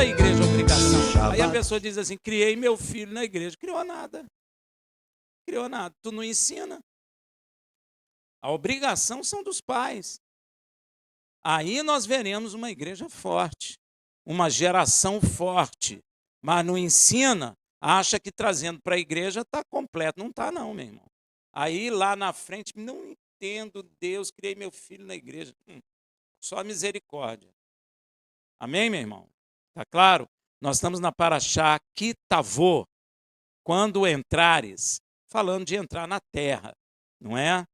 da igreja a obrigação. Aí a pessoa diz assim, criei meu filho na igreja. Criou nada. Criou nada. Tu não ensina. A obrigação são dos pais. Aí nós veremos uma igreja forte, uma geração forte, mas não ensina, acha que trazendo para a igreja está completo. Não está não, meu irmão. Aí lá na frente, não entendo Deus, criei meu filho na igreja. Só misericórdia. Amém, meu irmão? Está claro? Nós estamos na Paraxá Kitavô, quando entrares, falando de entrar na terra, não é?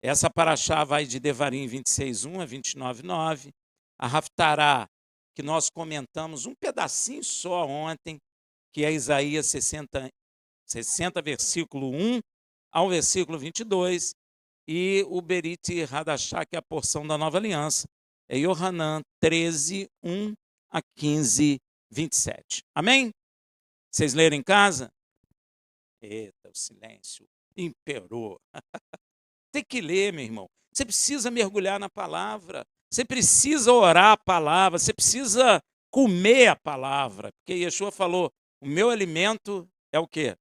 Essa Paraxá vai de Devarim 26:1 a 29:9. A Haftará, que nós comentamos um pedacinho só ontem, que é Isaías 60, versículo 1 ao versículo 22. E o Berit Hadashá, que é a porção da Nova Aliança, é Yohanan 13:1 a 15:27. Amém? Vocês leram em casa? Eita, o silêncio imperou. Tem que ler, meu irmão. Você precisa mergulhar na palavra. Você precisa orar a palavra. Você precisa comer a palavra. Porque Yeshua falou, o meu alimento é o quê?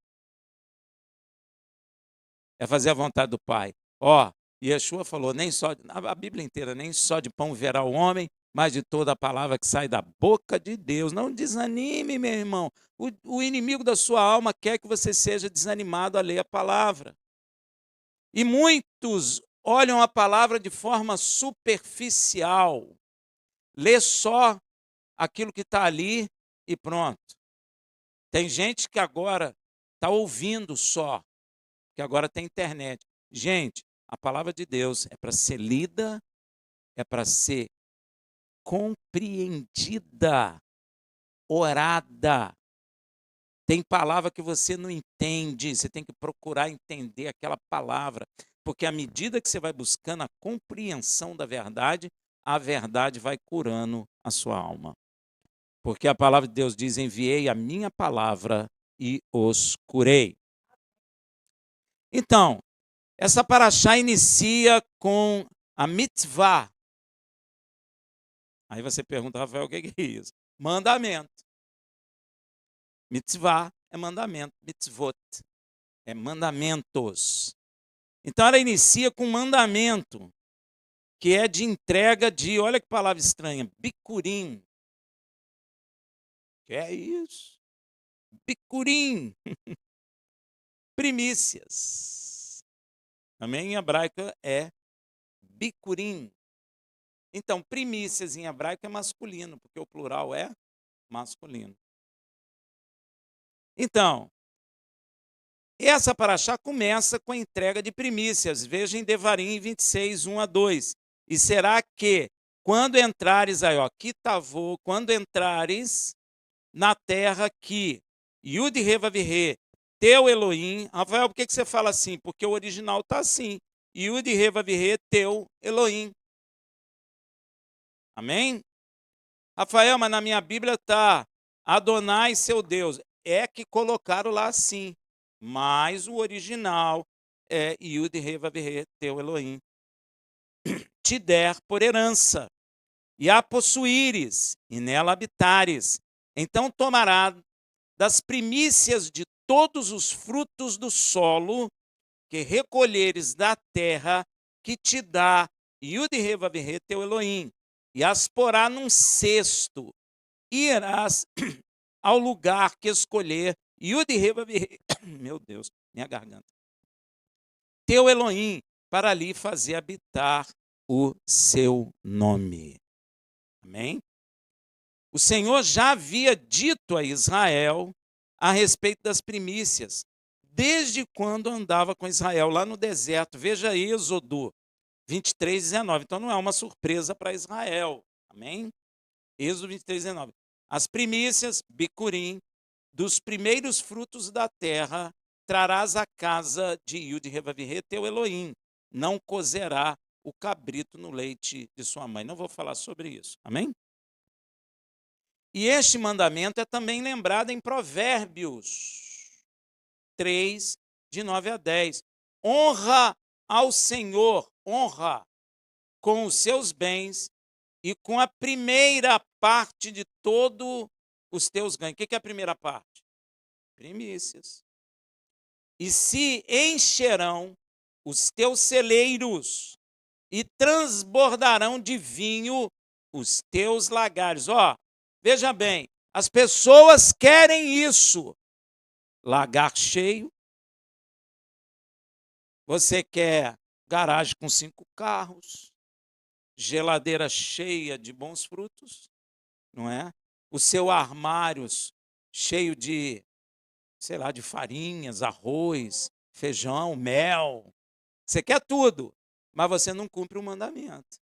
É fazer a vontade do Pai. Ó, Yeshua falou, nem só, a Bíblia inteira, nem só de pão verá o homem, mas de toda a palavra que sai da boca de Deus. Não desanime, meu irmão. O inimigo da sua alma quer que você seja desanimado a ler a palavra. E muitos olham a palavra de forma superficial. Lê só aquilo que está ali e pronto. Tem gente que agora está ouvindo só, que agora tem internet. Gente, a palavra de Deus é para ser lida, é para ser compreendida, orada. Tem palavra que você não entende, você tem que procurar entender aquela palavra, porque à medida que você vai buscando a compreensão da verdade, a verdade vai curando a sua alma. Porque a palavra de Deus diz, enviei a minha palavra e os curei. Então, essa paraxá inicia com a mitzvah. Aí você pergunta, Rafael, o que é isso? Mandamento. Mitzvah é mandamento, mitzvot é mandamentos. Então ela inicia com um mandamento, que é de entrega de, olha que palavra estranha, bicurim. Que é isso? Bicurim. Primícias. Também em hebraico é bicurim. Então, primícias em hebraico é masculino, porque o plural é masculino. Então, essa paraxá começa com a entrega de primícias. Veja em Devarim 26:1 a 2. E será que, quando entrares, aí ó, Kitavô, quando entrares na terra que Yud Reva Virê, teu Elohim. Rafael, por que você fala assim? Porque o original está assim. Yud Reva Virê, teu Elohim. Amém? Rafael, mas na minha Bíblia está Adonai, seu Deus. É que colocaram lá assim. Mas o original é Yud Reva Virê, teu Elohim. Te der por herança, e a possuíres, e nela habitares. Então tomará das primícias de todos os frutos do solo que recolheres da terra que te dá Yud Reva Virê, teu Elohim, e as porá num cesto, e irás ao lugar que escolher Yud Reva Virê, meu Deus, minha garganta, teu Elohim, para ali fazer habitar o seu nome. Amém? O Senhor já havia dito a Israel a respeito das primícias, desde quando andava com Israel lá no deserto. Veja Êxodo 23:19. Então não é uma surpresa para Israel. Amém? Êxodo 23:19. As primícias, bicurim, dos primeiros frutos da terra, trarás à casa de Yud Reva Virê, teu Elohim. Não cozerá o cabrito no leite de sua mãe. Não vou falar sobre isso. Amém? E este mandamento é também lembrado em Provérbios 3, de 9 a 10. Honra ao Senhor, honra com os seus bens e com a primeira parte de todo os teus ganhos. O que é a primeira parte? Primícias. E se encherão os teus celeiros e transbordarão de vinho os teus lagares. Ó, veja bem, as pessoas querem isso. Lagar cheio. Você quer garagem com 5 carros, geladeira cheia de bons frutos, não é? O seu armário cheio de, sei lá, de farinhas, arroz, feijão, mel. Você quer tudo, mas você não cumpre o mandamento.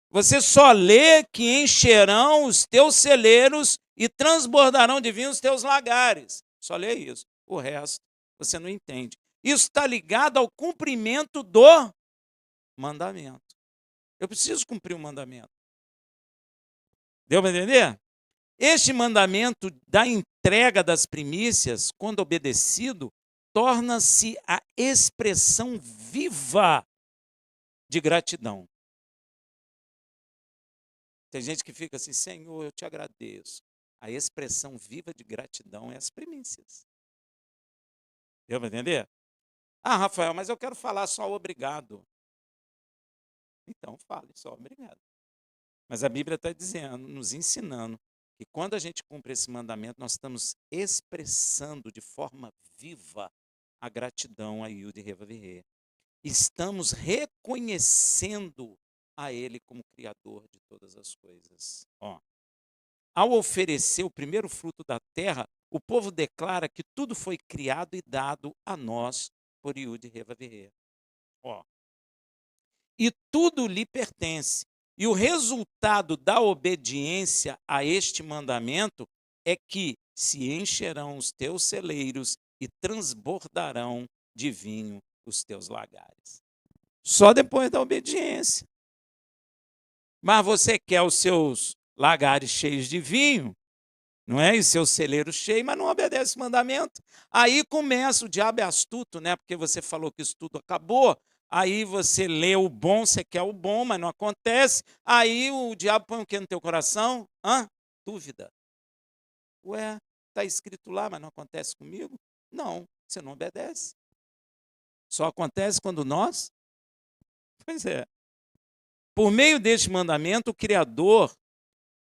Você só lê que encherão os teus celeiros e transbordarão de vinho os teus lagares. Só lê isso. O resto você não entende. Isso está ligado ao cumprimento do mandamento. Eu preciso cumprir o mandamento. Deu para entender? Este mandamento da entrega das primícias, quando obedecido, torna-se a expressão viva de gratidão. Tem gente que fica assim, Senhor, eu te agradeço. A expressão viva de gratidão é as primícias. Deu para entender? Ah, Rafael, mas eu quero falar só obrigado. Então fale só obrigado. Mas a Bíblia está dizendo, nos ensinando, que quando a gente cumpre esse mandamento, nós estamos expressando de forma viva a gratidão a Yud Reva Virré. Estamos reconhecendo a Ele como Criador de todas as coisas. Ó, ao oferecer o primeiro fruto da terra, o povo declara que tudo foi criado e dado a nós por Yud Reva Virré. Ó, e tudo lhe pertence. E o resultado da obediência a este mandamento é que se encherão os teus celeiros e transbordarão de vinho os teus lagares. Só depois da obediência. Mas você quer os seus lagares cheios de vinho, não é? E seus celeiros cheios, mas não obedece o mandamento. Aí começa, o diabo é astuto, né? Porque você falou que isso tudo acabou. Aí você lê o bom, você quer o bom, mas não acontece. Aí o diabo põe o que no teu coração? Dúvida. Ué, está escrito lá, mas não acontece comigo? Não, você não obedece. Só acontece quando nós? Pois é. Por meio deste mandamento, o Criador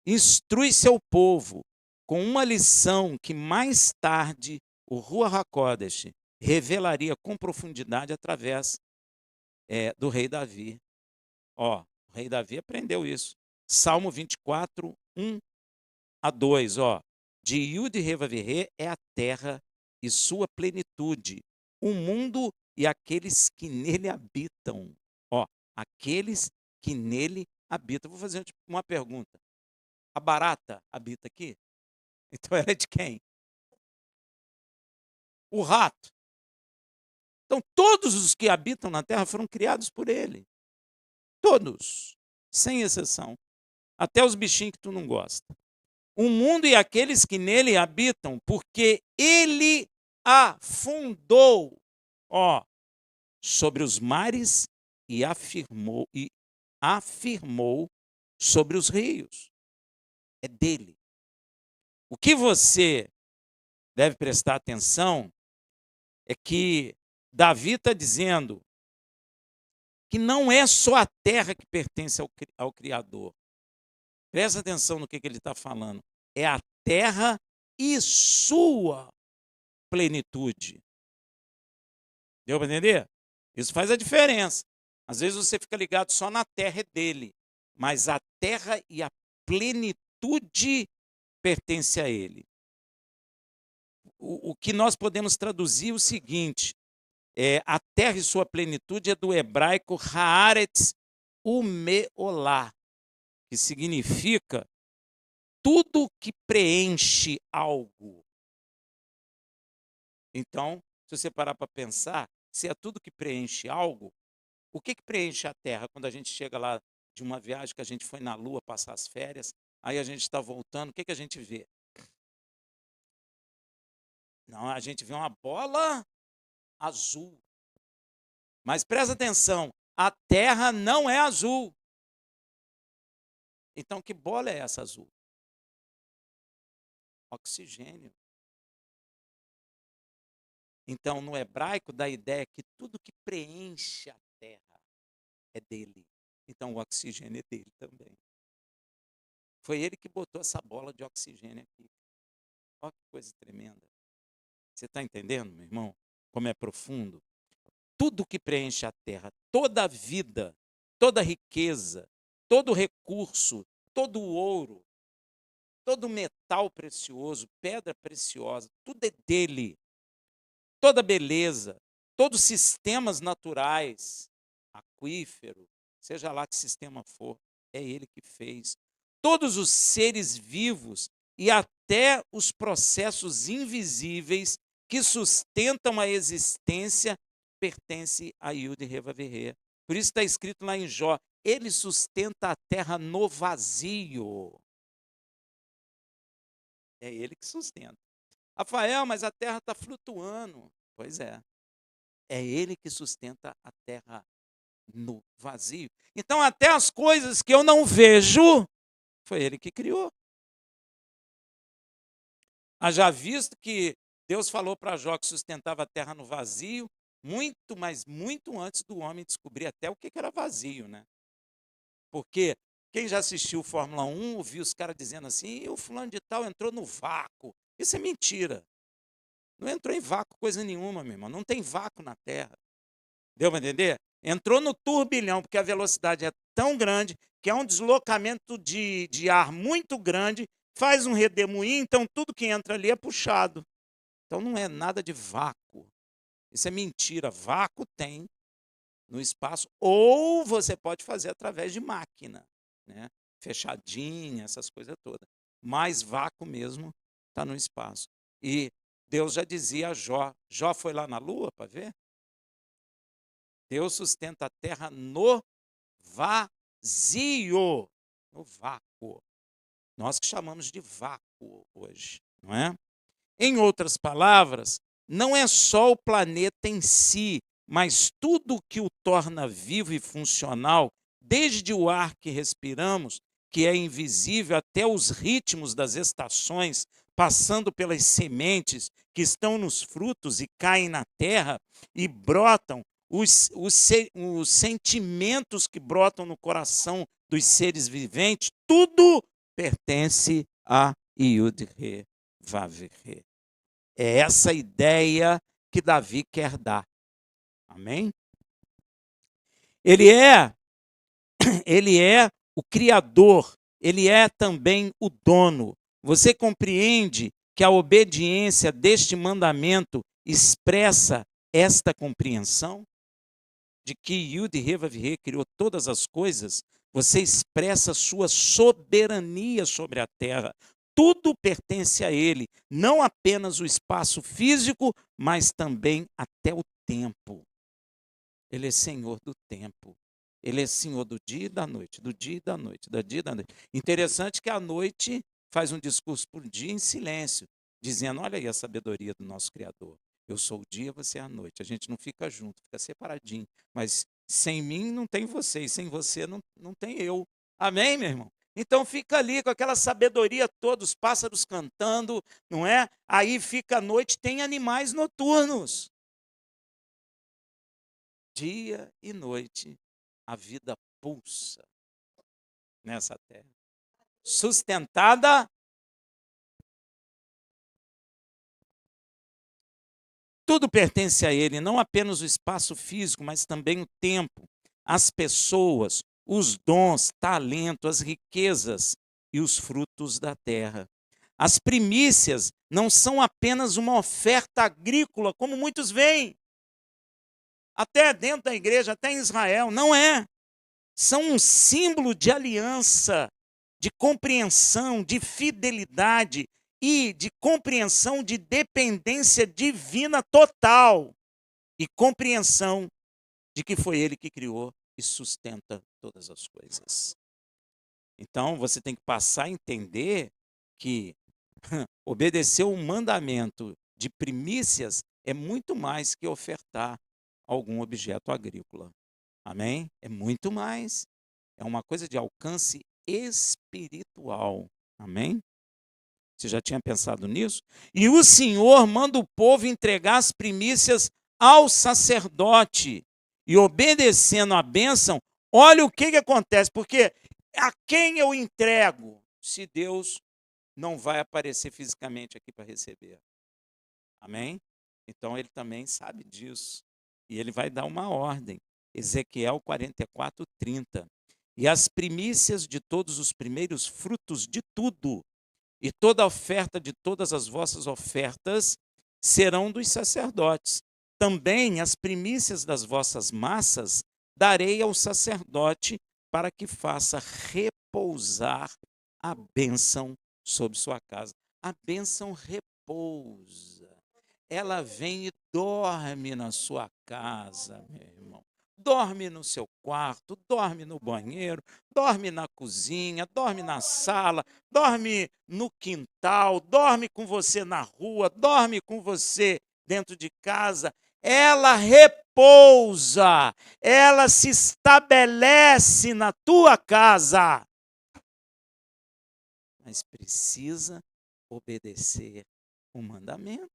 instrui seu povo com uma lição que mais tarde o Ruach HaKodesh revelaria com profundidade através do rei Davi. Ó, o rei Davi aprendeu isso. Salmo 24, 1 a 2. Ó, de Yud Reva Virré é a terra e sua plenitude, o mundo e aqueles que nele habitam. Ó, aqueles que nele habitam. Vou fazer uma pergunta. A barata habita aqui? Então ela é de quem? O rato. Então todos os que habitam na terra foram criados por ele. Todos, sem exceção. Até os bichinhos que tu não gosta. O mundo e aqueles que nele habitam, porque ele afundou, ó, sobre os mares e afirmou sobre os rios. É dele. O que você deve prestar atenção é que Davi está dizendo que não é só a terra que pertence ao Criador. Presta atenção no que ele está falando. É a terra e sua plenitude. Deu para entender? Isso faz a diferença. Às vezes você fica ligado só na terra é dele, mas a terra e a plenitude pertence a ele. O que nós podemos traduzir é o seguinte: a terra e sua plenitude é do hebraico haaretz umeolá, que significa tudo que preenche algo. Então, se você parar para pensar, se é tudo que preenche algo, o que preenche a Terra quando a gente chega lá de uma viagem que a gente foi na Lua passar as férias, aí a gente está voltando, o que a gente vê? Não, a gente vê uma bola azul. Mas presta atenção, a Terra não é azul. Então, que bola é essa azul? Oxigênio. Então, no hebraico, dá a ideia que tudo que preenche a terra é dele. Então, o oxigênio é dele também. Foi ele que botou essa bola de oxigênio aqui. Olha que coisa tremenda. Você está entendendo, meu irmão? Como é profundo? Tudo que preenche a terra, toda a vida, toda a riqueza, todo o recurso, todo o ouro, todo o metal precioso, pedra preciosa, tudo é dele. Toda a beleza, todos os sistemas naturais, aquífero, seja lá que sistema for, é ele que fez. Todos os seres vivos e até os processos invisíveis que sustentam a existência pertence a Yud Reva Verê. Por isso está escrito lá em Jó, ele sustenta a terra no vazio. É ele que sustenta. Rafael, mas a terra está flutuando. Pois é. É ele que sustenta a terra no vazio. Então, até as coisas que eu não vejo, foi ele que criou. Haja visto que Deus falou para Jó que sustentava a terra no vazio, muito, mas muito antes do homem descobrir até o que era vazio, né? Porque quem já assistiu Fórmula 1, ouviu os caras dizendo assim, o fulano de tal entrou no vácuo. Isso é mentira. Não entrou em vácuo coisa nenhuma, meu irmão. Não tem vácuo na terra. Deu para entender? Entrou no turbilhão, porque a velocidade é tão grande que é um deslocamento de ar muito grande, faz um redemoinho, então tudo que entra ali é puxado. Então não é nada de vácuo. Isso é mentira. Vácuo tem no espaço, ou você pode fazer através de máquina, né? Fechadinha, essas coisas todas. Mas vácuo mesmo está no espaço. E Deus já dizia a Jó. Jó foi lá na Lua para ver? Deus sustenta a terra no vazio, no vácuo. Nós que chamamos de vácuo hoje, não é? Em outras palavras, não é só o planeta em si, mas tudo que o torna vivo e funcional, desde o ar que respiramos, que é invisível, até os ritmos das estações, passando pelas sementes que estão nos frutos e caem na terra e brotam, os sentimentos que brotam no coração dos seres viventes, tudo pertence a Yud-He Vav-He. É essa ideia que Davi quer dar. Amém? Ele é, ele é o criador, ele é também o dono. Você compreende que a obediência deste mandamento expressa esta compreensão? De que Yud-He-Vav-He criou todas as coisas, você expressa sua soberania sobre a terra. Tudo pertence a ele, não apenas o espaço físico, mas também até o tempo. Ele é Senhor do tempo. Ele é Senhor do dia e da noite, do dia e da noite, do dia e da noite. Interessante que a noite faz um discurso por dia em silêncio, dizendo, olha aí a sabedoria do nosso Criador. Eu sou o dia, você é a noite. A gente não fica junto, fica separadinho. Mas sem mim não tem você, e sem você não tem eu. Amém, meu irmão? Então fica ali com aquela sabedoria toda, os pássaros cantando, não é? Aí fica a noite, tem animais noturnos. Dia e noite, a vida pulsa nessa terra. Sustentada. Tudo pertence a ele, não apenas o espaço físico, mas também o tempo, as pessoas, os dons, talento, as riquezas e os frutos da terra. As primícias não são apenas uma oferta agrícola, como muitos veem, até dentro da igreja, até em Israel. Não é. São um símbolo de aliança, de compreensão, de fidelidade e de compreensão de dependência divina total e compreensão de que foi ele que criou e sustenta todas as coisas. Então, você tem que passar a entender que obedecer o mandamento de primícias é muito mais que ofertar algum objeto agrícola. Amém? É muito mais. É uma coisa de alcance espiritual. Amém? Você já tinha pensado nisso? E o Senhor manda o povo entregar as primícias ao sacerdote. E obedecendo a bênção, olha o que acontece, porque a quem eu entrego se Deus não vai aparecer fisicamente aqui para receber? Amém? Então ele também sabe disso. E ele vai dar uma ordem. Ezequiel 44:30. E as primícias de todos os primeiros frutos de tudo, e toda a oferta de todas as vossas ofertas serão dos sacerdotes. Também as primícias das vossas massas darei ao sacerdote, para que faça repousar a bênção sobre sua casa. A bênção repousa. Ela vem e dorme na sua casa, meu irmão. Dorme no seu quarto, dorme no banheiro, dorme na cozinha, dorme na sala, dorme no quintal, dorme com você na rua, dorme com você dentro de casa. Ela repousa, ela se estabelece na tua casa, mas precisa obedecer o mandamento.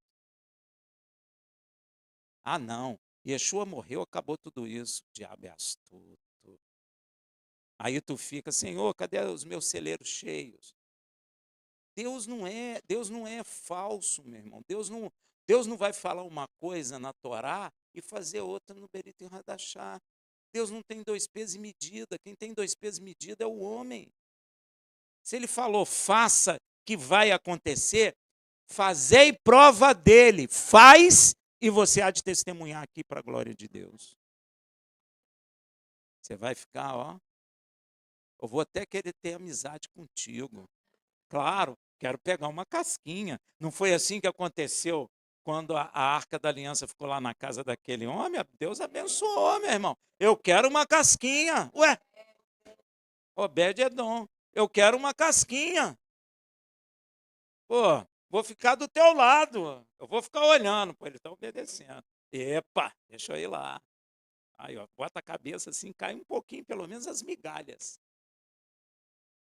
Ah, não, Yeshua morreu, acabou tudo isso. O diabo é astuto. Aí tu fica, Senhor, cadê os meus celeiros cheios? Deus não é falso, meu irmão. Deus não vai falar uma coisa na Torá e fazer outra no Berit Hadashá. Deus não tem dois pesos e medida. Quem tem dois pesos e medida é o homem. Se ele falou, faça que vai acontecer, fazei prova dele. Faz e você há de testemunhar aqui para a glória de Deus. Você vai ficar, ó. Eu vou até querer ter amizade contigo. Claro, quero pegar uma casquinha. Não foi assim que aconteceu quando a Arca da Aliança ficou lá na casa daquele homem? Deus abençoou, meu irmão. Eu quero uma casquinha. Ué, Obed-Edom, eu quero uma casquinha. Pô, vou ficar do teu lado. Eu vou ficar olhando. Pô, ele está obedecendo. Epa, deixa eu ir lá. Aí, ó, bota a cabeça assim, cai um pouquinho, pelo menos as migalhas.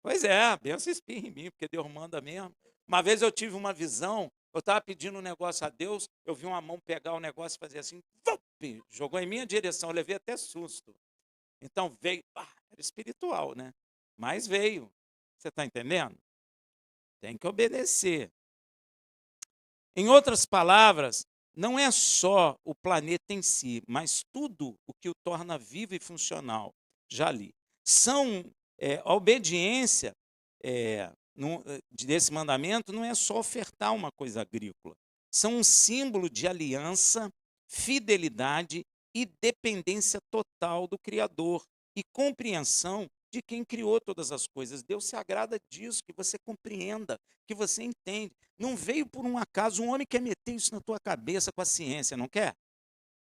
Pois é, a benção espirra em mim, porque Deus manda mesmo. Uma vez eu tive uma visão, eu estava pedindo um negócio a Deus, eu vi uma mão pegar o negócio e fazer assim, jogou em minha direção, eu levei até susto. Então veio, era espiritual, né? Mas veio. Você está entendendo? Tem que obedecer. Em outras palavras, não é só o planeta em si, mas tudo o que o torna vivo e funcional. Já li. A obediência desse mandamento não é só ofertar uma coisa agrícola. São um símbolo de aliança, fidelidade e dependência total do Criador e compreensão de quem criou todas as coisas. Deus se agrada disso, que você compreenda, que você entende. Não veio por um acaso, um homem quer meter isso na tua cabeça com a ciência, não quer?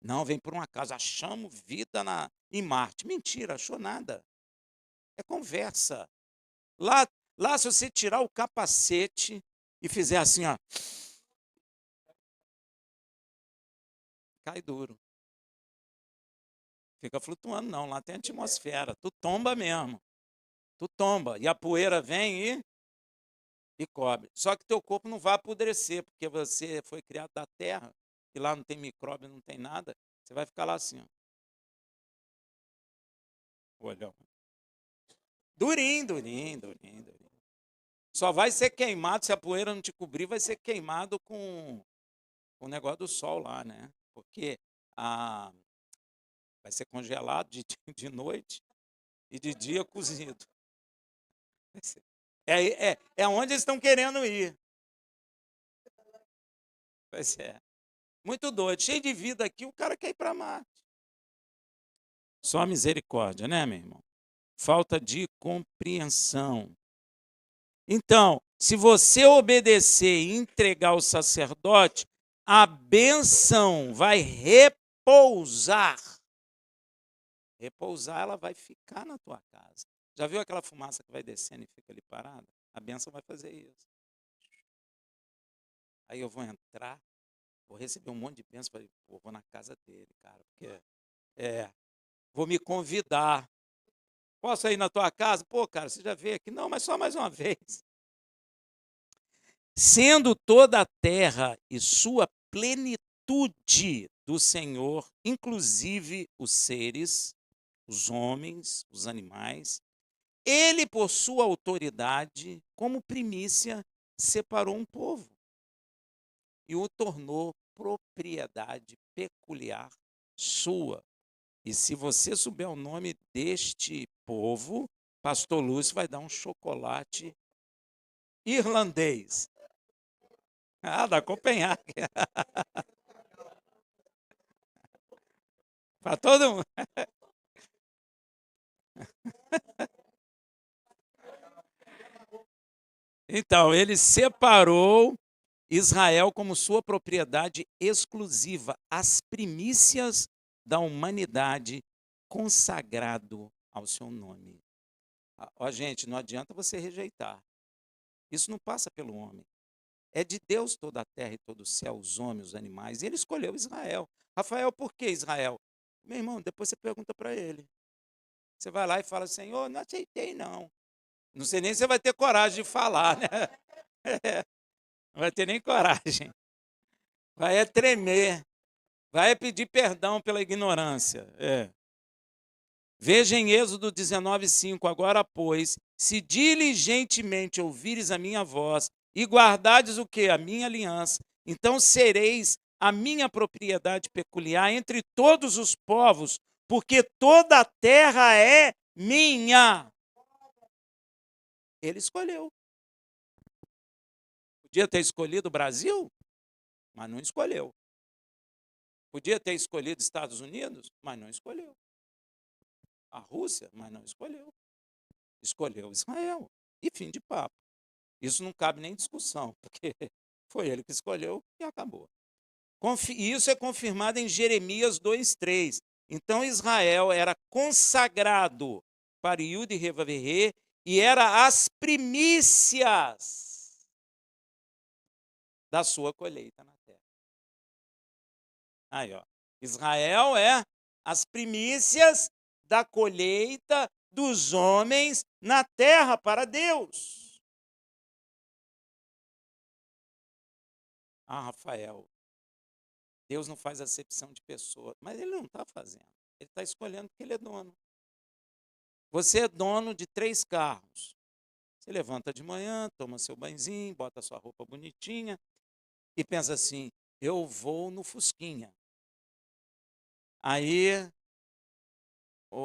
Não, vem por um acaso, achamos vida em Marte. Mentira, achou nada. É conversa. Lá, se você tirar o capacete e fizer assim, ó, cai duro. Fica flutuando, não. Lá tem atmosfera. Tu tomba mesmo. Tu tomba. E a poeira vem e cobre. Só que teu corpo não vai apodrecer, porque você foi criado da terra, e lá não tem micróbio, não tem nada. Você vai ficar lá assim, ó. Olhão. Durinho, durinho, durinho, durinho. Só vai ser queimado, se a poeira não te cobrir, vai ser queimado com o negócio do sol lá, né? Porque vai ser congelado de noite e de dia cozido. É onde eles estão querendo ir. Pois é. Muito doido. Cheio de vida aqui, o cara quer ir para Marte. Só misericórdia, né, meu irmão? Falta de compreensão. Então, se você obedecer e entregar ao sacerdote, a bênção vai repousar. Repousar, ela vai ficar na tua casa. Já viu aquela fumaça que vai descendo e fica ali parada? A bênção vai fazer isso. Aí eu vou entrar, vou receber um monte de bênção, vou na casa dele, cara, porque vou me convidar. Posso ir na tua casa? Pô, cara, você já veio aqui? Não, mas só mais uma vez. sendo toda a terra e sua plenitude do Senhor, inclusive os seres, os homens, os animais, ele, por sua autoridade, como primícia, separou um povo e o tornou propriedade peculiar sua. E se você souber o nome deste povo, Pastor Lúcio vai dar um chocolate irlandês. Ah, da Copenhague. Para todo mundo. Então, ele separou Israel como sua propriedade exclusiva, as primícias da humanidade, consagrado ao seu nome. Ó, gente, não adianta você rejeitar. Isso não passa pelo homem. É de Deus toda a terra e todo o céu, os homens, os animais. E ele escolheu Israel. Rafael, por que Israel? Meu irmão, depois você pergunta para ele. Você vai lá e fala, Senhor, não aceitei, não. Não sei nem se você vai ter coragem de falar, né? Não vai ter nem coragem. Vai é tremer. Vai é pedir perdão pela ignorância. Veja em Êxodo 19:5, agora, pois, se diligentemente ouvires a minha voz e guardardes o que? A minha aliança, então sereis a minha propriedade peculiar entre todos os povos, porque toda a terra é minha. Ele escolheu. Podia ter escolhido o Brasil, mas não escolheu. Podia ter escolhido Estados Unidos, mas não escolheu. A Rússia, mas não escolheu. Escolheu Israel. E fim de papo. Isso não cabe nem discussão, porque foi ele que escolheu e acabou. Isso é confirmado em Jeremias 2:3. Então Israel era consagrado para Yud e Revaverê e era as primícias da sua colheita na terra. Aí, ó. Israel é as primícias da colheita dos homens na terra para Deus. Ah, Rafael, Deus não faz acepção de pessoa, mas ele não está fazendo. Ele está escolhendo porque ele é dono. Você é dono de 3 carros. Você levanta de manhã, toma seu banhozinho, bota sua roupa bonitinha e pensa assim, eu vou no Fusquinha. Aí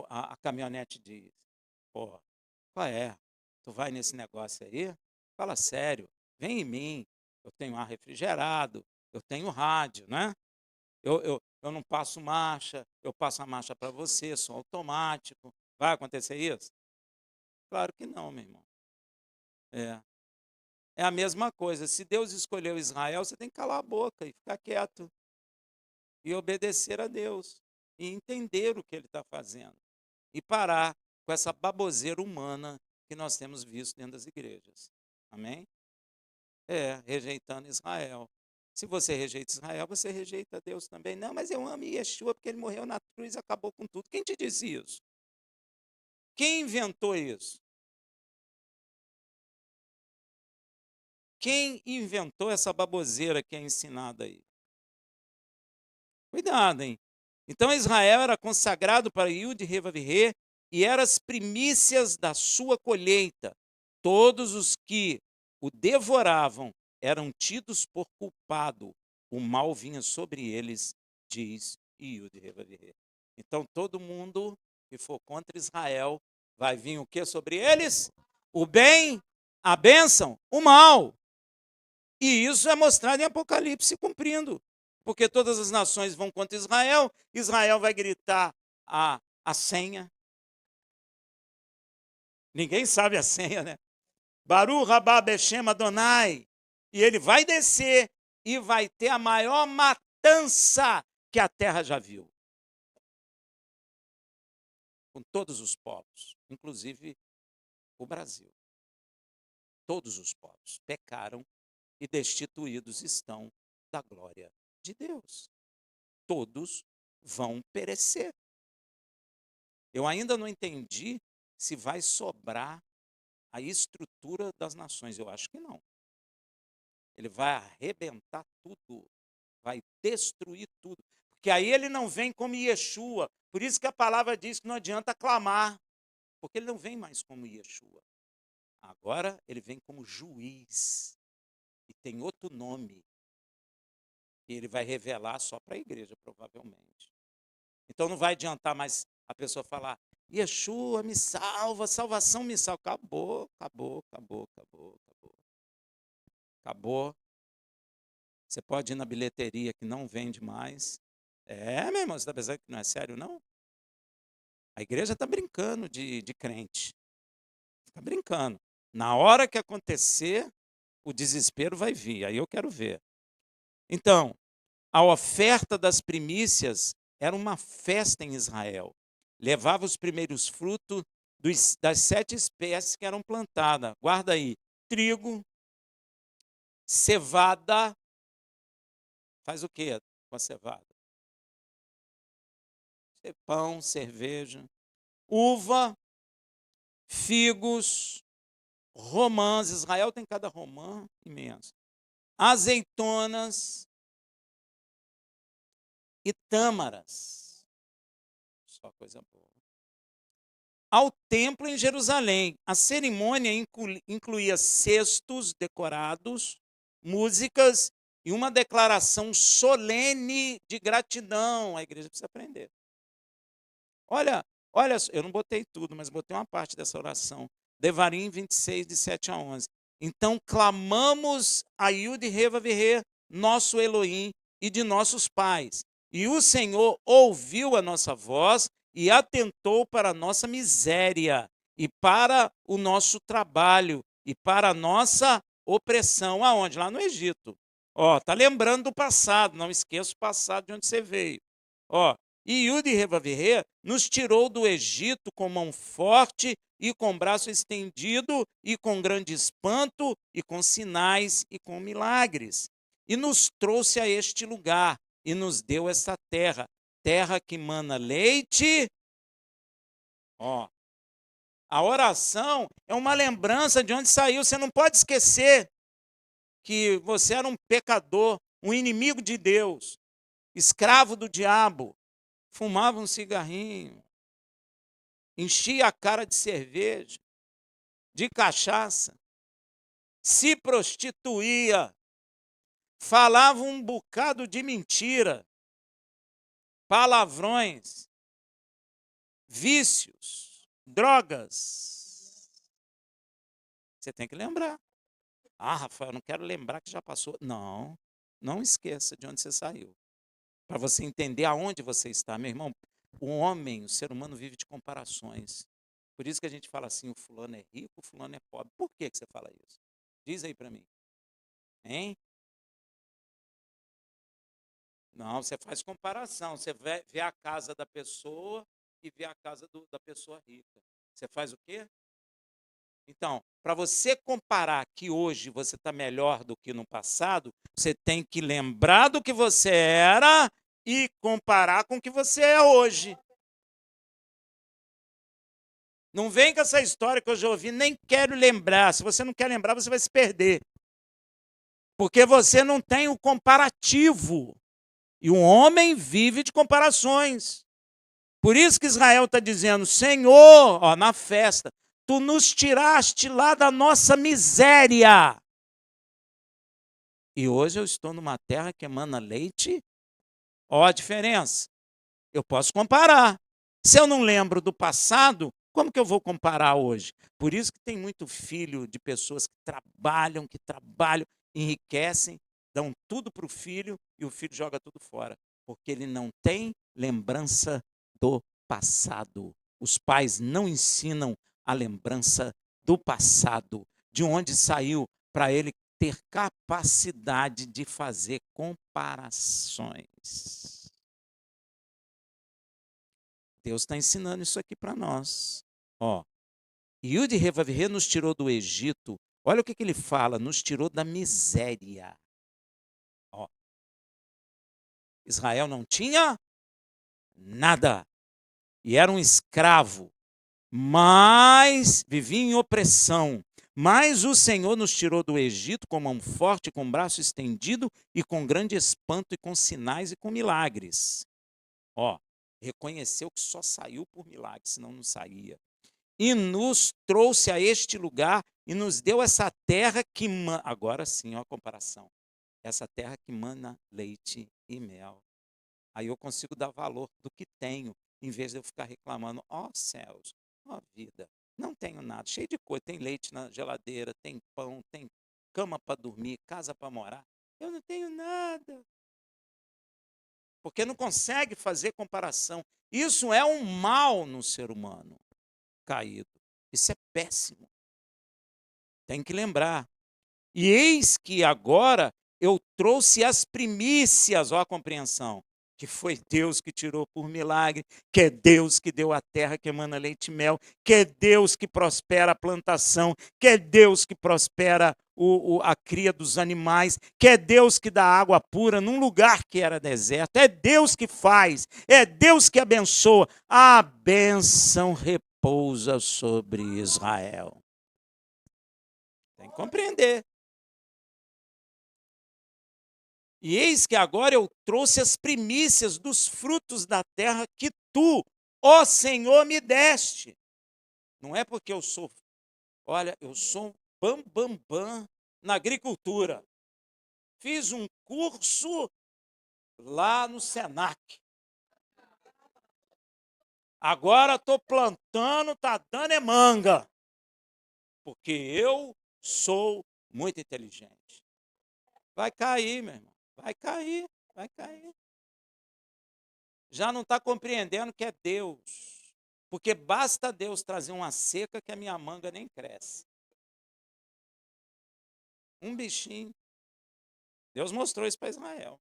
a caminhonete diz, pô, qual é? Tu vai nesse negócio aí? Fala sério, vem em mim. Eu tenho ar refrigerado, eu tenho rádio, né? Eu não passo marcha, eu passo a marcha para você, sou automático. Vai acontecer isso? Claro que não, meu irmão. É a mesma coisa. Se Deus escolheu Israel, você tem que calar a boca e ficar quieto e obedecer a Deus e entender o que ele está fazendo e parar com essa baboseira humana que nós temos visto dentro das igrejas. Amém? Rejeitando Israel. Se você rejeita Israel, você rejeita Deus também. Não, mas eu amo Yeshua porque ele morreu na cruz e acabou com tudo. Quem te disse isso? Quem inventou isso? Quem inventou essa baboseira que é ensinada aí? Cuidado, hein? Então Israel era consagrado para Yud Revavirê e eram as primícias da sua colheita. Todos os que o devoravam eram tidos por culpado. O mal vinha sobre eles, diz Yud Revavirê. Então todo mundo que for contra Israel vai vir o que sobre eles? O bem, a bênção, o mal. E isso é mostrado em Apocalipse cumprindo. Porque todas as nações vão contra Israel, Israel vai gritar a senha. Ninguém sabe a senha, né? Baru Rabá Beshem Adonai. E ele vai descer e vai ter a maior matança que a terra já viu. Com todos os povos, inclusive o Brasil. Todos os povos pecaram e destituídos estão da glória de Deus. Todos vão perecer. Eu ainda não entendi se vai sobrar a estrutura das nações. Eu acho que não. Ele vai arrebentar tudo, vai destruir tudo. Porque aí ele não vem como Yeshua. Por isso que a palavra diz que não adianta clamar, porque ele não vem mais como Yeshua. Agora ele vem como juiz, e tem outro nome, que ele vai revelar só para a igreja, provavelmente. Então não vai adiantar mais a pessoa falar, Yeshua me salva, salvação me salva. Acabou, acabou, acabou, acabou, acabou. Acabou. Você pode ir na bilheteria que não vende mais. Meu irmão, você está pensando que não é sério, não? A igreja está brincando de crente. Está brincando. Na hora que acontecer, o desespero vai vir. Aí eu quero ver. Então, a oferta das primícias era uma festa em Israel. Levava os primeiros frutos das 7 espécies que eram plantadas. Guarda aí. Trigo, cevada. Faz o quê com a cevada? Pão, cerveja. Uva, figos, romãs. Israel tem cada romã imenso. Azeitonas e tâmaras. Só coisa boa. Ao templo em Jerusalém. A cerimônia incluía cestos decorados, músicas e uma declaração solene de gratidão. A igreja precisa aprender. Olha, eu não botei tudo, mas botei uma parte dessa oração. Devarim 26, de 7 a 11. Então clamamos a Yud Reva Virê, nosso Elohim, e de nossos pais. E o Senhor ouviu a nossa voz e atentou para a nossa miséria, e para o nosso trabalho, e para a nossa opressão. Aonde? Lá no Egito. Tá lembrando do passado, não esqueça o passado de onde você veio. E Yud Reva Virê nos tirou do Egito com mão forte e com braço estendido e com grande espanto e com sinais e com milagres. E nos trouxe a este lugar e nos deu esta terra, terra que mana leite. A oração é uma lembrança de onde saiu. Você não pode esquecer que você era um pecador, um inimigo de Deus, escravo do diabo, fumava um cigarrinho, enchia a cara de cerveja, de cachaça, se prostituía, falava um bocado de mentira, palavrões, vícios, drogas. Você tem que lembrar. Rafael, eu não quero lembrar que já passou. Não, não esqueça de onde você saiu. Para você entender aonde você está, meu irmão. O homem, o ser humano vive de comparações. Por isso que a gente fala assim, o fulano é rico, o fulano é pobre. Por que você fala isso? Diz aí para mim. Hein? Não, você faz comparação. Você vê a casa da pessoa e vê a casa da pessoa rica. Você faz o quê? Então, para você comparar que hoje você está melhor do que no passado, você tem que lembrar do que você era e comparar com o que você é hoje. Não vem com essa história que eu já ouvi, nem quero lembrar. Se você não quer lembrar, você vai se perder. Porque você não tem o comparativo. E o homem vive de comparações. Por isso que Israel está dizendo, Senhor, na festa, tu nos tiraste lá da nossa miséria. E hoje eu estou numa terra que emana leite. A diferença. Eu posso comparar. Se eu não lembro do passado, como que eu vou comparar hoje? Por isso que tem muito filho de pessoas que trabalham, enriquecem, dão tudo para o filho e o filho joga tudo fora. Porque ele não tem lembrança do passado. Os pais não ensinam a lembrança do passado, de onde saiu, para ele ter capacidade de fazer comparações. Deus está ensinando isso aqui para nós. Yud Reva Virê nos tirou do Egito. Olha o que ele fala, nos tirou da miséria. Israel não tinha nada e era um escravo, mas vivia em opressão. Mas o Senhor nos tirou do Egito com mão forte, com braço estendido e com grande espanto e com sinais e com milagres. Ó, reconheceu que só saiu por milagres, senão não saía. E nos trouxe a este lugar e nos deu essa terra que agora sim, ó a comparação. Essa terra que mana leite e mel. Aí eu consigo dar valor do que tenho, em vez de eu ficar reclamando, ó céus, ó vida, não tenho nada, cheio de coisa, tem leite na geladeira, tem pão, tem cama para dormir, casa para morar. Eu não tenho nada. Porque não consegue fazer comparação. Isso é um mal no ser humano caído. Isso é péssimo. Tem que lembrar. E eis que agora eu trouxe as primícias, ó a compreensão, que foi Deus que tirou por milagre, que é Deus que deu a terra que emana leite e mel, que é Deus que prospera a plantação, que é Deus que prospera a cria dos animais, que é Deus que dá água pura num lugar que era deserto, é Deus que faz, é Deus que abençoa. A bênção repousa sobre Israel. Tem que compreender. E eis que agora eu trouxe as primícias dos frutos da terra que tu, ó Senhor, me deste. Não é porque eu sou, olha, eu sou bam na agricultura. Fiz um curso lá no Senac. Agora estou plantando, está dando é manga. Porque eu sou muito inteligente. Vai cair, meu irmão. Vai cair, vai cair. Já não está compreendendo que é Deus. Porque basta Deus trazer uma seca que a minha manga nem cresce. Um bichinho. Deus mostrou isso para Israel.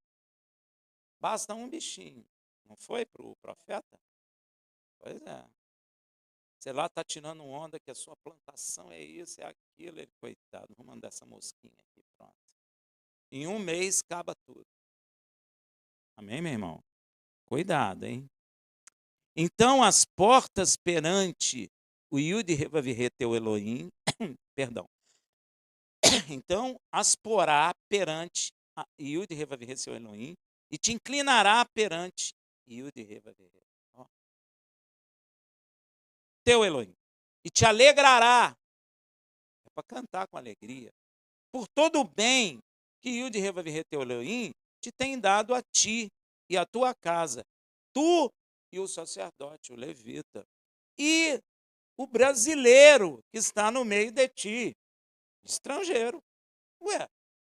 Basta um bichinho. Não foi para o profeta? Pois é. Você lá está tirando onda que a sua plantação é isso, é aquilo. Ele, coitado, vou mandar essa mosquinha aqui, pronto. Em um mês, acaba tudo. Amém, meu irmão? Cuidado, hein? Então, as portas perante o Yud Revavirê teu Elohim, perdão. Então, as porá perante Yud Revavirê seu Elohim, e te inclinará perante Yud Revavirê, teu Elohim, e te alegrará, é para cantar com alegria, por todo o bem que Yud Revavirê teu Elohim te tem dado a ti e a tua casa, tu e o sacerdote, o levita, e o brasileiro que está no meio de ti, estrangeiro. Ué,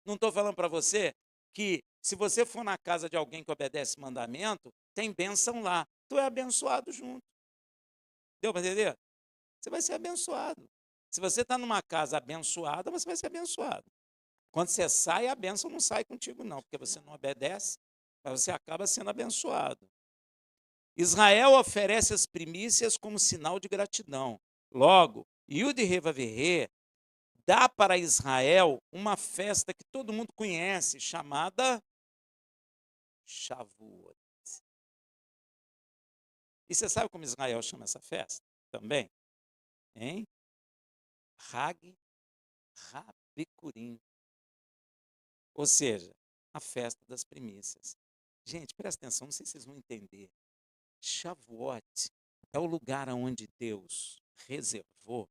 não estou falando para você que se você for na casa de alguém que obedece mandamento, tem bênção lá. Tu é abençoado junto. Deu para entender? Você vai ser abençoado. Se você está numa casa abençoada, você vai ser abençoado. Quando você sai, a bênção não sai contigo, não, porque você não obedece, mas você acaba sendo abençoado. Israel oferece as primícias como sinal de gratidão. Logo, Yud Revavirê dá para Israel uma festa que todo mundo conhece, chamada Shavuot. E você sabe como Israel chama essa festa? Também? Hein? Hag Habikurim. Ou seja, a festa das primícias. Gente, presta atenção, não sei se vocês vão entender. Shavuot é o lugar onde Deus reservou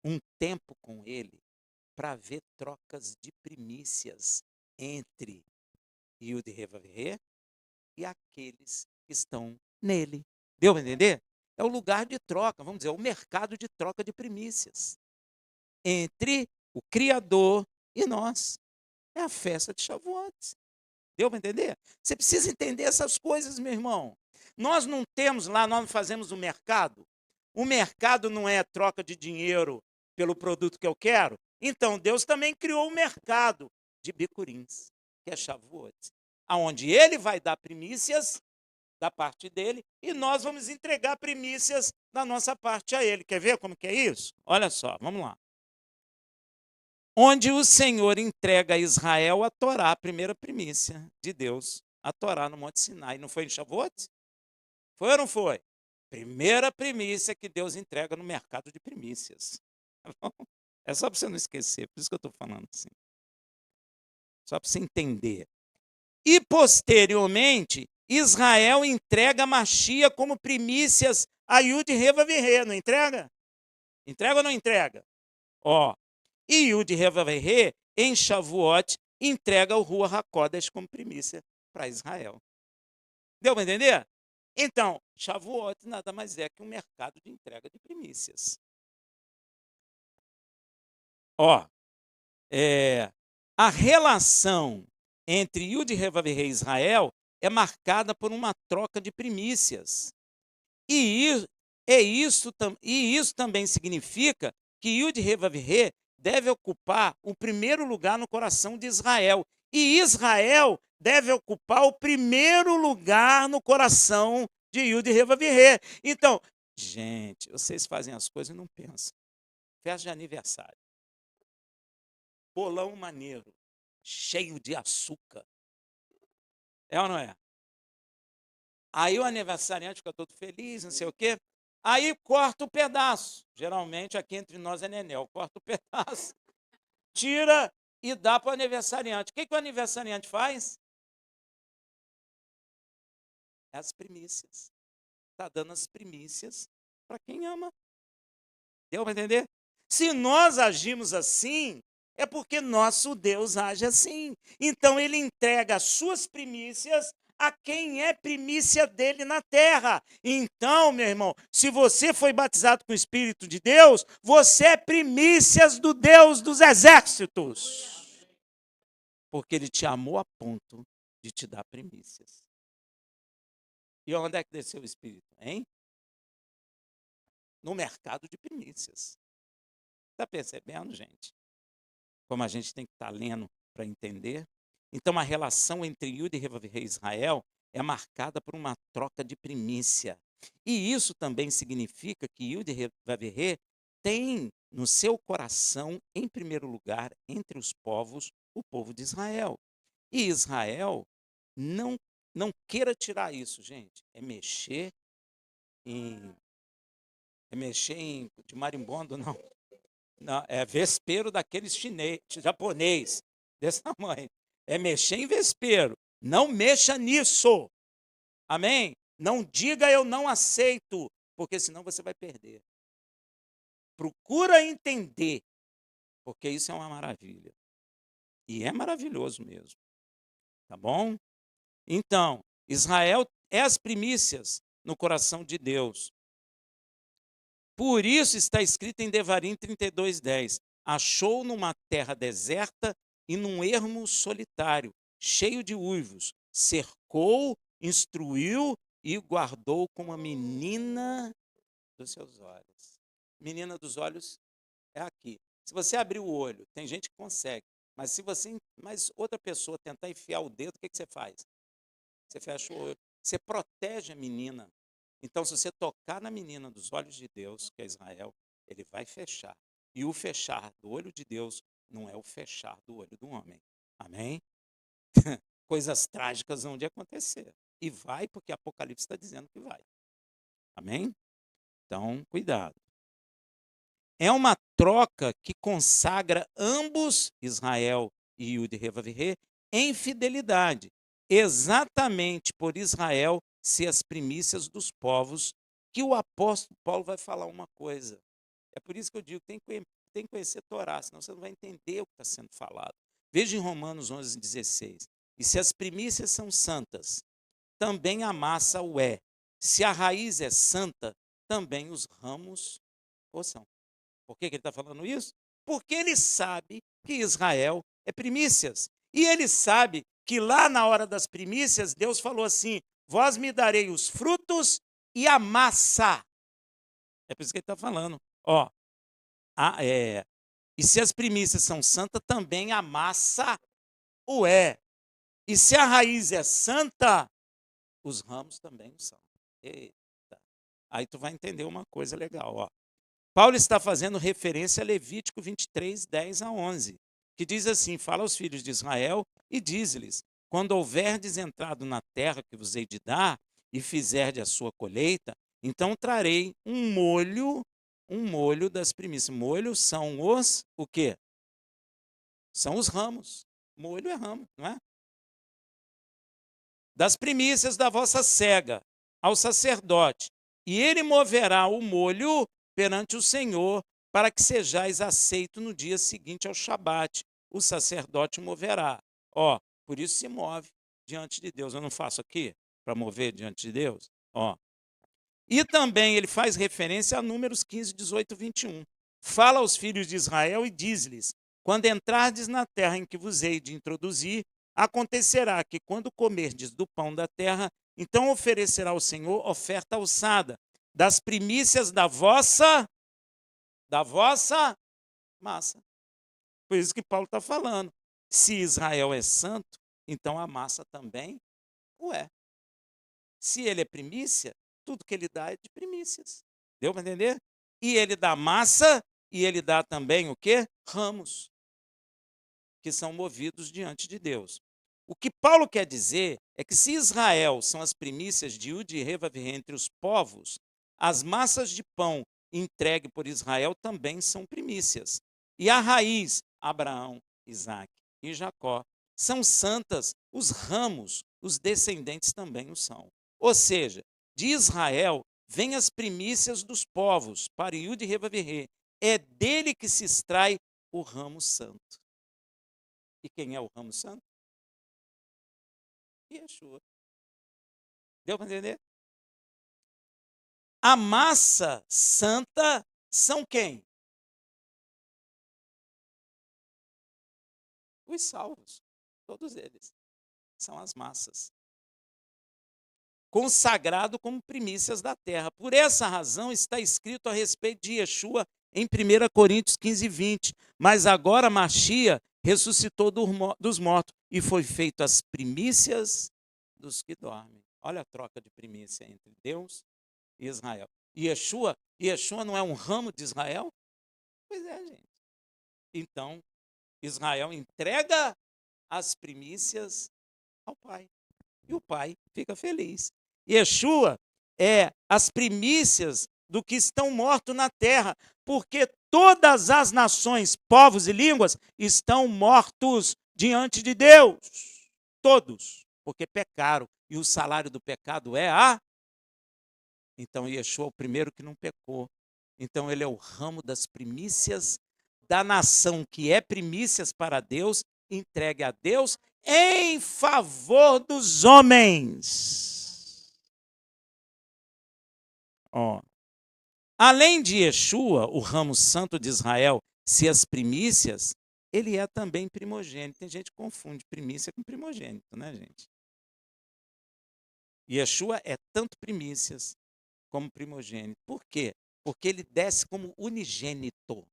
um tempo com ele para ver trocas de primícias entre Yud Revavirê e aqueles que estão nele. Deu para entender? É o lugar de troca, vamos dizer, o mercado de troca de primícias entre o Criador e nós. É a festa de Shavuot. Deu para entender? Você precisa entender essas coisas, meu irmão. Nós não temos lá, nós não fazemos o mercado. O mercado não é troca de dinheiro pelo produto que eu quero. Então, Deus também criou o mercado de bicurins, que é Shavuot, aonde ele vai dar primícias da parte dele e nós vamos entregar primícias da nossa parte a ele. Quer ver como que é isso? Olha só, vamos lá. Onde o Senhor entrega a Israel a Torá, a primeira primícia de Deus, a Torá no Monte Sinai. Não foi em Shavuot? Foi ou não foi? Primeira primícia que Deus entrega no mercado de primícias. É só para você não esquecer, por isso que eu estou falando assim. Só para você entender. E, posteriormente, Israel entrega Machia como primícias a Yud Revavirê, não entrega? Entrega ou não entrega? Ó, e Yud Revavirê, em Shavuot, entrega o Ruach HaKodesh como primícia para Israel. Deu para entender? Então, Shavuot nada mais é que um mercado de entrega de primícias. Ó, a relação entre Yud Revavirê e Israel é marcada por uma troca de primícias. E isso também significa que Yud Revavirê deve ocupar o primeiro lugar no coração de Israel. E Israel deve ocupar o primeiro lugar no coração de Yud Revavirê. Então, gente, vocês fazem as coisas e não pensam. Festa de aniversário. Bolão maneiro, cheio de açúcar. É ou não é? Aí o aniversariante fica todo feliz, não sei o quê. Aí corta o pedaço. Geralmente aqui entre nós é Nenel. Corta o pedaço, tira e dá para o aniversariante. O que o aniversariante faz? É as primícias. Está dando as primícias para quem ama. Deu para entender? Se nós agimos assim, é porque nosso Deus age assim. Então ele entrega as suas primícias a quem é primícia dele na terra. Então, meu irmão, se você foi batizado com o Espírito de Deus, você é primícias do Deus dos exércitos. Porque ele te amou a ponto de te dar primícias. E onde é que desceu o Espírito? Hein? No mercado de primícias. Está percebendo, gente? Como a gente tem que estar lendo para entender. Então, a relação entre Yud e Revavirê e Israel é marcada por uma troca de primícia. E isso também significa que Yud e Revavirê tem no seu coração, em primeiro lugar, entre os povos, o povo de Israel. E Israel não queira tirar isso, gente. É mexer de marimbondo, não. Não, é vespeiro daqueles japonês, desse tamanho. É mexer em vespeiro. Não mexa nisso. Amém? Não diga eu não aceito, porque senão você vai perder. Procura entender, porque isso é uma maravilha. E é maravilhoso mesmo. Tá bom? Então, Israel é as primícias no coração de Deus. Por isso está escrito em Devarim 32:10. Achou numa terra deserta e num ermo solitário, cheio de uivos. Cercou, instruiu e guardou como a menina dos seus olhos. Menina dos olhos é aqui. Se você abrir o olho, tem gente que consegue. Mas outra pessoa tentar enfiar o dedo, o que você faz? Você fecha o olho. Você protege a menina. Então, se você tocar na menina dos olhos de Deus, que é Israel, ele vai fechar. E o fechar do olho de Deus não é o fechar do olho do homem. Amém? Coisas trágicas vão de acontecer. E vai, porque Apocalipse está dizendo que vai. Amém? Então, cuidado. É uma troca que consagra ambos, Israel e Yud Revavirê, em fidelidade. Exatamente por Israel ser as primícias dos povos, que o apóstolo Paulo vai falar uma coisa. É por isso que eu digo que tem que conhecer a Torá, senão você não vai entender o que está sendo falado. Veja em Romanos 11:16. E se as primícias são santas, também a massa o é. Se a raiz é santa, também os ramos o são. Por que ele está falando isso? Porque ele sabe que Israel é primícias. E ele sabe que lá na hora das primícias, Deus falou assim: vós me darei os frutos e a massa. É por isso que ele está falando. Ó, e se as primícias são santas, também a massa o é. E se a raiz é santa, os ramos também o são. Eita. Aí tu vai entender uma coisa legal, ó. Paulo está fazendo referência a Levítico 23:10-11, que diz assim: fala aos filhos de Israel e diz-lhes: quando houverdes entrado na terra que vos hei de dar, e fizerdes a sua colheita, então trarei um molho um molho das primícias. Molho são o quê? São os ramos. Molho é ramo, não é? Das primícias da vossa cega ao sacerdote, e ele moverá o molho perante o Senhor, para que sejais aceito no dia seguinte ao Shabat. O sacerdote moverá. Ó, por isso se move diante de Deus. Eu não faço aqui para mover diante de Deus? Ó. E também ele faz referência a Números 15, 18, 21. Fala aos filhos de Israel e diz-lhes: quando entrardes na terra em que vos hei de introduzir, acontecerá que quando comerdes do pão da terra, então oferecerá ao Senhor oferta alçada das primícias da vossa massa. Por isso que Paulo está falando. Se Israel é santo, então a massa também o é. Se ele é primícia, tudo que ele dá é de primícias. Deu para entender? E ele dá massa e ele dá também o quê? Ramos, que são movidos diante de Deus. O que Paulo quer dizer é que se Israel são as primícias de Yud e Revav entre os povos, as massas de pão entregue por Israel também são primícias. E a raiz, Abraão, Isaque e Jacó, são santas, os ramos, os descendentes também o são. Ou seja, de Israel vêm as primícias dos povos, para Yud e Revav. É dele que se extrai o ramo santo. E quem é o ramo santo? Yeshua. Deu para entender? A massa santa são quem? Os salvos. Todos eles. São as massas. Consagrado como primícias da terra. Por essa razão está escrito a respeito de Yeshua em 1 Coríntios 15, 20. Mas agora Machia ressuscitou dos mortos e foi feito as primícias dos que dormem. Olha a troca de primícia entre Deus e Israel. E Yeshua não é um ramo de Israel? Pois é, gente. Então, Israel entrega as primícias ao Pai. E o Pai fica feliz. Yeshua é as primícias do que estão mortos na terra, porque todas as nações, povos e línguas estão mortos diante de Deus. Todos, porque pecaram. E o salário do pecado é a... Então, Yeshua é o primeiro que não pecou. Então, ele é o ramo das primícias da nação, que é primícias para Deus, entregue a Deus em favor dos homens. Ó. Além de Yeshua, o ramo santo de Israel, se as primícias, ele é também primogênito. Tem gente que confunde primícia com primogênito, né, gente? Yeshua é tanto primícias como primogênito. Por quê? Porque ele desce como unigênito.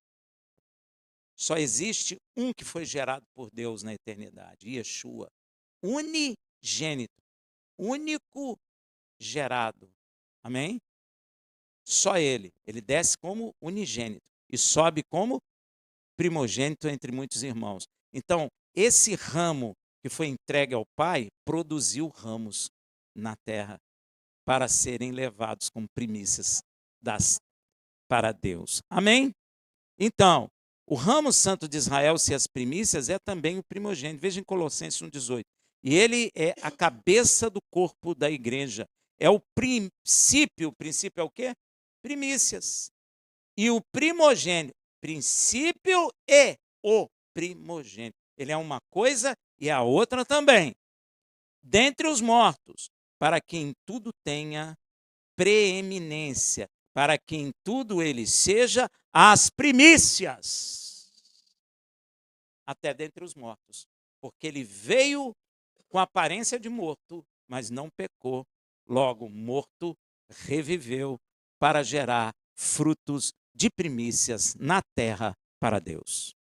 Só existe um que foi gerado por Deus na eternidade, Yeshua. Unigênito. Único gerado. Amém? Só ele. Ele desce como unigênito e sobe como primogênito entre muitos irmãos. Então, esse ramo que foi entregue ao Pai produziu ramos na terra para serem levados como primícias para Deus. Amém? Então, o ramo santo de Israel, se as primícias, é também o primogênito. Veja em Colossenses 1,18. E ele é a cabeça do corpo da igreja. É o princípio é o quê? Primícias. E o primogênito, princípio e o primogênito. Ele é uma coisa e a outra também. Dentre os mortos, para que em tudo tenha preeminência, para que em tudo ele seja as primícias, até dentre os mortos, porque ele veio com aparência de morto, mas não pecou, logo morto reviveu para gerar frutos de primícias na terra para Deus.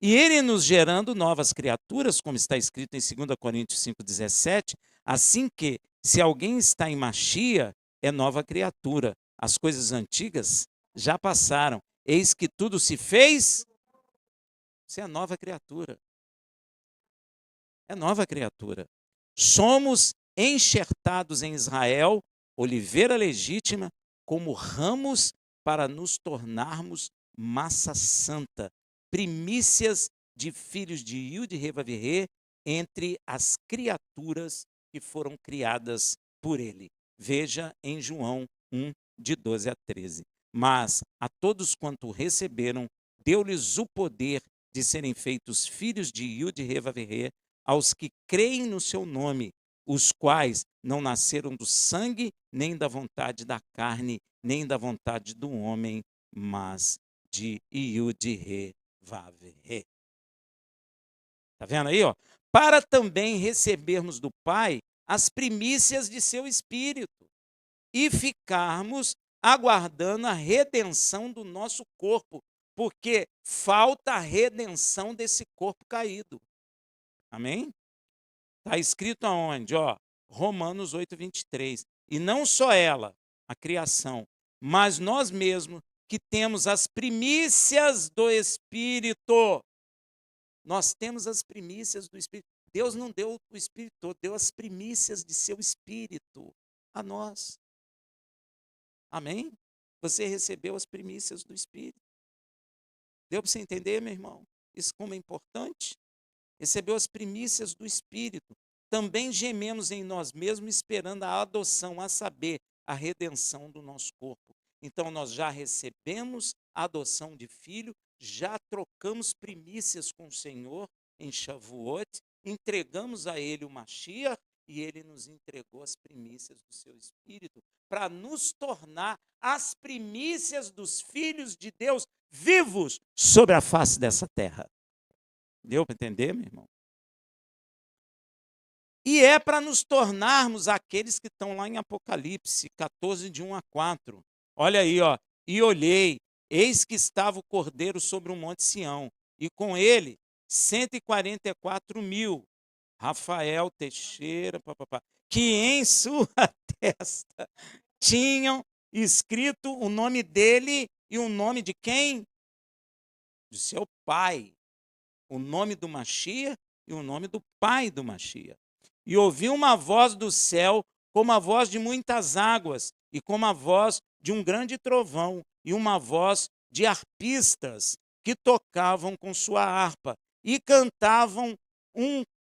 E ele nos gerando novas criaturas, como está escrito em 2 Coríntios 5,17, assim que, se alguém está em Machia, é nova criatura. As coisas antigas já passaram. Eis que tudo se fez. Você é nova criatura. É nova criatura. Somos enxertados em Israel, oliveira legítima, como ramos para nos tornarmos massa santa, primícias de filhos de Yud-Hê-Vav-Hê entre as criaturas que foram criadas por ele. Veja em João 1, de 12 a 13. Mas a todos quanto receberam, deu-lhes o poder de serem feitos filhos de Yud-Hê-Vav-Hê, aos que creem no seu nome, os quais não nasceram do sangue, nem da vontade da carne, nem da vontade do homem, mas de Yud-Hê-Vav-Hê. Está vendo aí? Ó? Para também recebermos do Pai as primícias de seu Espírito e ficarmos aguardando a redenção do nosso corpo, porque falta a redenção desse corpo caído. Amém? Está escrito aonde? Ó, Romanos 8, 23. E não só ela, a criação, mas nós mesmos que temos as primícias do Espírito. Nós temos as primícias do Espírito. Deus não deu o Espírito todo, deu as primícias de seu Espírito a nós. Amém? Você recebeu as primícias do Espírito. Deu para você entender, meu irmão? Isso como é importante? Recebeu as primícias do Espírito. Também gememos em nós mesmos, esperando a adoção, a saber, a redenção do nosso corpo. Então, nós já recebemos a adoção de filho, já trocamos primícias com o Senhor em Shavuot, entregamos a Ele o Mashiach, e Ele nos entregou as primícias do seu Espírito, para nos tornar as primícias dos filhos de Deus vivos sobre a face dessa terra. Deu para entender, meu irmão? E é para nos tornarmos aqueles que estão lá em Apocalipse 14, de 1 a 4. Olha aí, ó. E olhei, eis que estava o Cordeiro sobre o monte Sião, e com ele 144 mil. Rafael Teixeira, papapá, que em sua testa tinham escrito o nome dele e o nome de quem? De seu pai. O nome do Mashiach e o nome do pai do Mashiach. E ouvi uma voz do céu, como a voz de muitas águas, e como a voz de um grande trovão, e uma voz de arpistas, que tocavam com sua harpa, e cantavam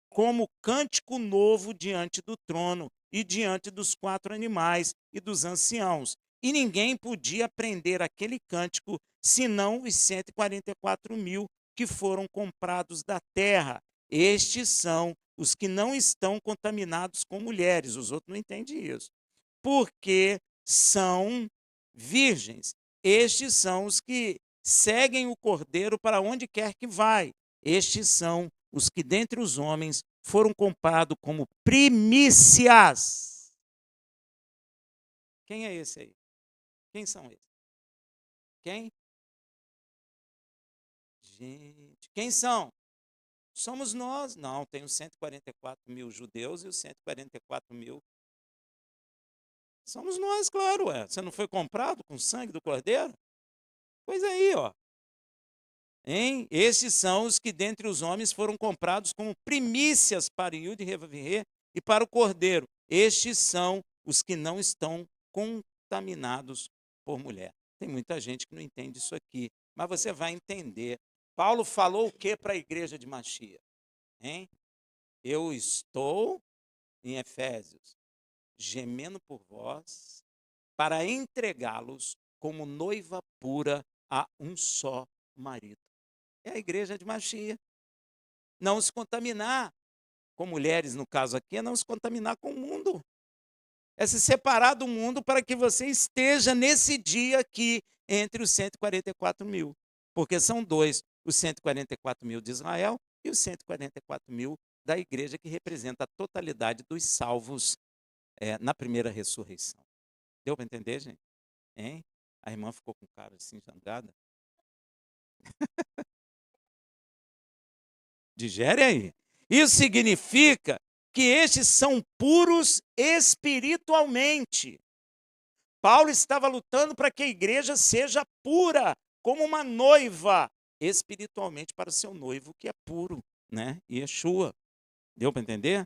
como cântico novo diante do trono, e diante dos 4 animais e dos anciãos. E ninguém podia aprender aquele cântico, senão os 144 mil que foram comprados da terra. Estes são os que não estão contaminados com mulheres. Os outros não entendem isso. Porque são virgens. Estes são os que seguem o Cordeiro para onde quer que vai. Estes são os que dentre os homens foram comprados como primícias. Quem é esse aí? Quem são esses? Quem? Gente, quem são? Somos nós. Não, tem os 144 mil judeus e os 144 mil. Somos nós, claro. Ué. Você não foi comprado com o sangue do Cordeiro? Pois aí, ó. Hein? Esses são os que dentre os homens foram comprados como primícias para Yud-Hê-Vav-Hê e para o Cordeiro. Estes são os que não estão contaminados por mulher. Tem muita gente que não entende isso aqui, mas você vai entender. Paulo falou o que para a igreja de Machia? Hein? Eu estou, em Efésios, gemendo por vós, para entregá-los como noiva pura a um só marido. É a igreja de Machia. Não se contaminar com mulheres, no caso aqui, é não se contaminar com o mundo. É se separar do mundo para que você esteja nesse dia aqui entre os 144 mil. Porque são dois, os 144 mil de Israel e os 144 mil da igreja, que representa a totalidade dos salvos na primeira ressurreição. Deu para entender, gente? Hein? A irmã ficou com cara assim, jangada. Digere aí. Isso significa que estes são puros espiritualmente. Paulo estava lutando para que a igreja seja pura, como uma noiva, espiritualmente para seu noivo, que é puro, né? Yeshua. Deu para entender?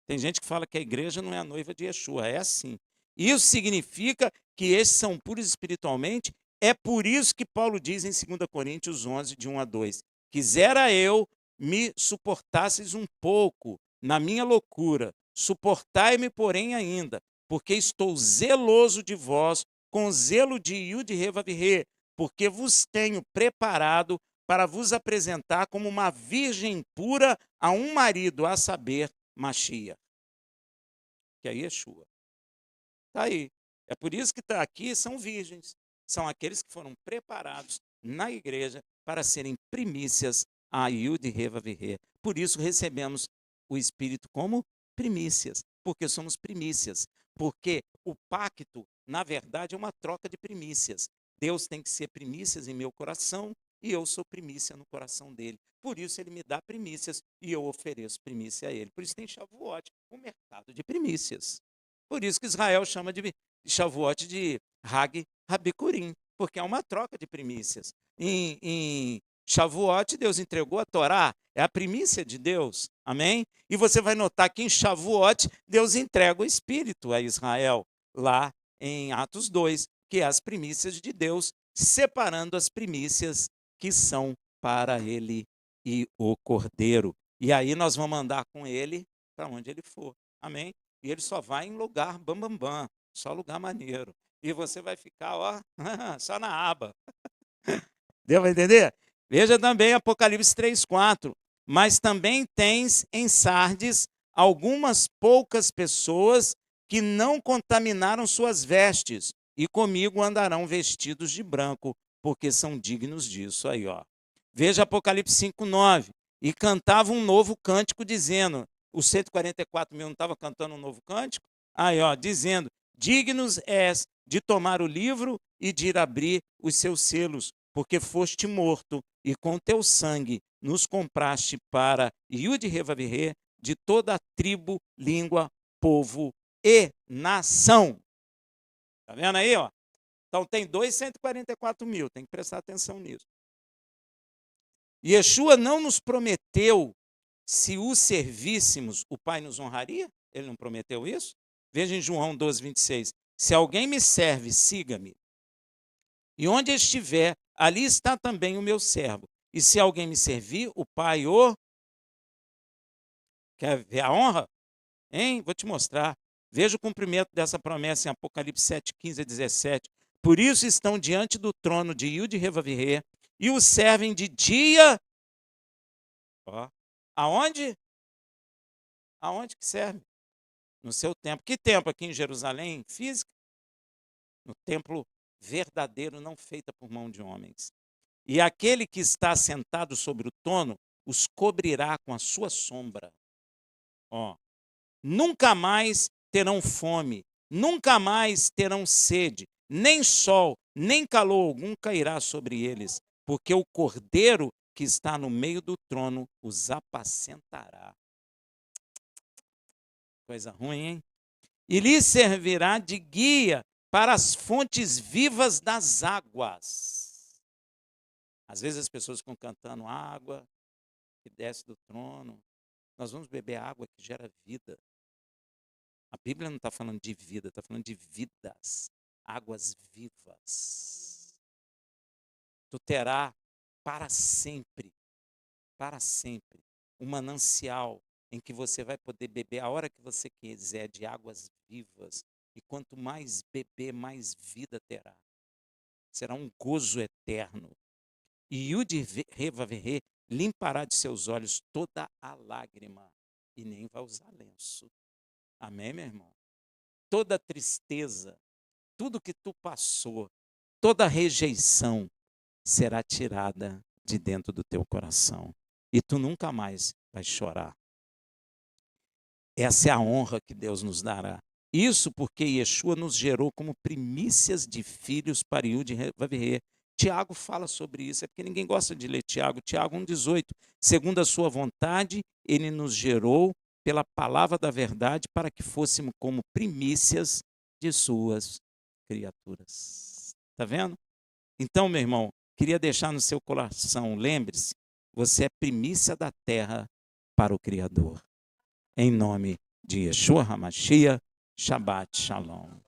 Tem gente que fala que a igreja não é a noiva de Yeshua, é assim. Isso significa que esses são puros espiritualmente É por isso que Paulo diz em 2 Coríntios 11, de 1 a 2, quisera eu me suportasseis um pouco na minha loucura, suportai-me, porém, ainda, porque estou zeloso de vós, com zelo de Yud-Hê-Vav-Hê, porque vos tenho preparado para vos apresentar como uma virgem pura a um marido, a saber, Mashiach, que é Yeshua. Está aí. É por isso que está aqui, são virgens. São aqueles que foram preparados na igreja para serem primícias a Yud-Hê-Vav-Hê. Por isso recebemos o Espírito como primícias, porque somos primícias. Porque o pacto, na verdade, é uma troca de primícias. Deus tem que ser primícias em meu coração e eu sou primícia no coração dele. Por isso ele me dá primícias e eu ofereço primícia a ele. Por isso tem Shavuot, o mercado de primícias. Por isso que Israel chama de Shavuot de Hag Habikurim, porque é uma troca de primícias. Em Shavuot, Deus entregou a Torá, é a primícia de Deus, amém? E você vai notar que em Shavuot, Deus entrega o Espírito a Israel, lá em Atos 2, que é as primícias de Deus, separando as primícias que são para ele e o Cordeiro. E aí nós vamos andar com ele para onde ele for, amém? E ele só vai em lugar bam, bam, só lugar maneiro. E você vai ficar, ó, só na aba. Deu para entender? Veja também Apocalipse 3:4. Mas também tens em Sardes algumas poucas pessoas que não contaminaram suas vestes, e comigo andarão vestidos de branco, porque são dignos disso. Aí, ó. Veja Apocalipse 5:9. E cantava um novo cântico, dizendo, os 144 mil não estavam cantando um novo cântico? Aí, ó, dizendo, dignos és de tomar o livro e de ir abrir os seus selos, porque foste morto e com teu sangue nos compraste para Yud-Hê-Vav-Hê de toda a tribo, língua, povo e nação. Tá vendo aí, ó? Então tem 144 mil, tem que prestar atenção nisso. Yeshua não nos prometeu, se o servíssemos, o Pai nos honraria? Ele não prometeu isso? Veja em João 12, 26. Se alguém me serve, siga-me. E onde estiver, ali está também o meu servo. E se alguém me servir, o Pai o... Quer ver a honra? Hein? Vou te mostrar. Veja o cumprimento dessa promessa em Apocalipse 7, 15 a 17. Por isso estão diante do trono de Yud-Hê-Vav-Hê e o servem de dia. Ó. Aonde? Aonde que serve? No seu templo. Que templo aqui em Jerusalém? Física? No templo verdadeiro, não feita por mão de homens. E aquele que está sentado sobre o trono os cobrirá com a sua sombra. Ó. Nunca mais terão fome, nunca mais terão sede, nem sol, nem calor algum cairá sobre eles, porque o Cordeiro que está no meio do trono os apacentará. Coisa ruim, hein? E lhes servirá de guia para as fontes vivas das águas. Às vezes as pessoas ficam cantando água que desce do trono. Nós vamos beber água que gera vida. A Bíblia não está falando de vida, está falando de vidas, águas vivas. Tu terá para sempre, um manancial em que você vai poder beber a hora que você quiser de águas vivas. E quanto mais beber, mais vida terá. Será um gozo eterno. E Yud-Hê-Vav-Hê limpará de seus olhos toda a lágrima e nem vai usar lenço. Amém, meu irmão? Toda tristeza, tudo que tu passou, toda rejeição será tirada de dentro do teu coração. E tu nunca mais vai chorar. Essa é a honra que Deus nos dará. Isso porque Yeshua nos gerou como primícias de filhos para Yud-Hê-Vav-Hê. Tiago fala sobre isso, é porque ninguém gosta de ler Tiago. Tiago 1,18. Segundo a sua vontade, ele nos gerou pela palavra da verdade para que fôssemos como primícias de suas criaturas. Está vendo? Então, meu irmão, queria deixar no seu coração, lembre-se, você é primícia da terra para o Criador. Em nome de Yeshua HaMashiach, Shabbat Shalom.